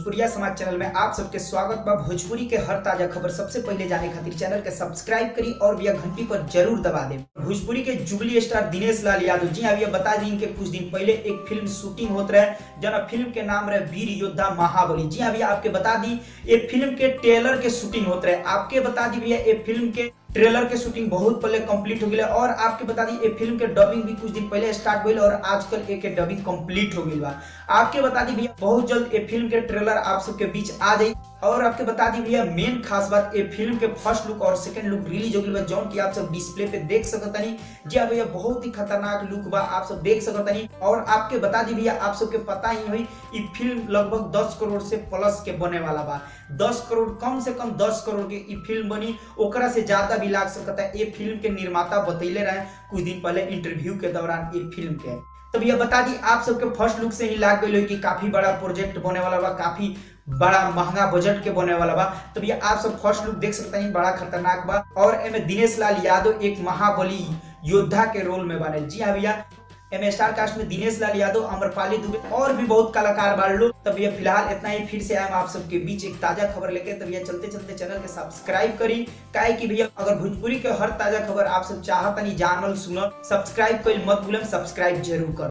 भोजपुरिया समाज चैनल में आप सबके स्वागत बा। भोजपुरी के हर ताजा खबर सबसे पहले जाने खातिर चैनल के सब्सक्राइब करी और भैया घंटी पर जरूर दबा दें। भोजपुरी के जुगली स्टार दिनेश लाल यादव जी हाँ भैया बता दी कि कुछ दिन पहले एक फिल्म शूटिंग होत रहे जना फिल्म के नाम रहे वीर योद्धा महाबली। जी हाँ भैया आपके बता दी ये फिल्म के ट्रेलर के शूटिंग होत रहे। आपके बता दी भैया ये फिल्म के ट्रेलर के शूटिंग बहुत पहले कंप्लीट हो गई और आपके बता दी ये फिल्म के डबिंग भी कुछ दिन पहले स्टार्ट हुई और आजकल एक डबिंग कंप्लीट हो गई बा। आपके बता दी भैया बहुत जल्द ये फिल्म के ट्रेलर आप सबके बीच आ जाए और आपके बता दी भैया मेन खास बात ये फिल्म के फर्स्ट लुक और सेकंड लुक रिलीज हो गई बा जौन की आप सब डिस्प्ले पे देख सकतनी। जी हाँ भैया बहुत ही खतरनाक लुक बा आप सब देख सकतनी और आपके बता दी भैया आप सबके पता ही हुई ये फिल्म लगभग 10 करोड़ से प्लस के बने वाला बा। 10 करोड़ कम से कम 10 करोड़ के ये फिल्म बनी ओकरा से ज्यादा भी लाग सकता है। ये फिल्म के निर्माता बतैले रहे कुछ दिन पहले इंटरव्यू के दौरान ये फिल्म के। तो भैया बता दी आप सबके फर्स्ट लुक से ही लाग गई कि काफी बड़ा प्रोजेक्ट बने वाला बा, काफी बड़ा महंगा बजट के बने वाला बा। तो भैया आप सब फर्स्ट लुक देख सकते हैं बड़ा खतरनाक बा और एमे दिनेश लाल यादव एक महाबली योद्धा के रोल में बने। जी हाँ भैया एम स्टार कास्ट में दिनेश लाल यादव, अमरपाली दुबे और भी बहुत कलाकार बाढ़ लो। तब ये फिलहाल इतना ही, फिर से आए आप सबके बीच एक ताजा खबर लेके। तब ये चलते चलते चैनल के सब्सक्राइब करी काहे कि भैया अगर भोजपुरी के हर ताजा खबर आप सब चाहतनी जानल सुनल सब्सक्राइब करी मत भूलें, सब्सक्राइब जरूर कर।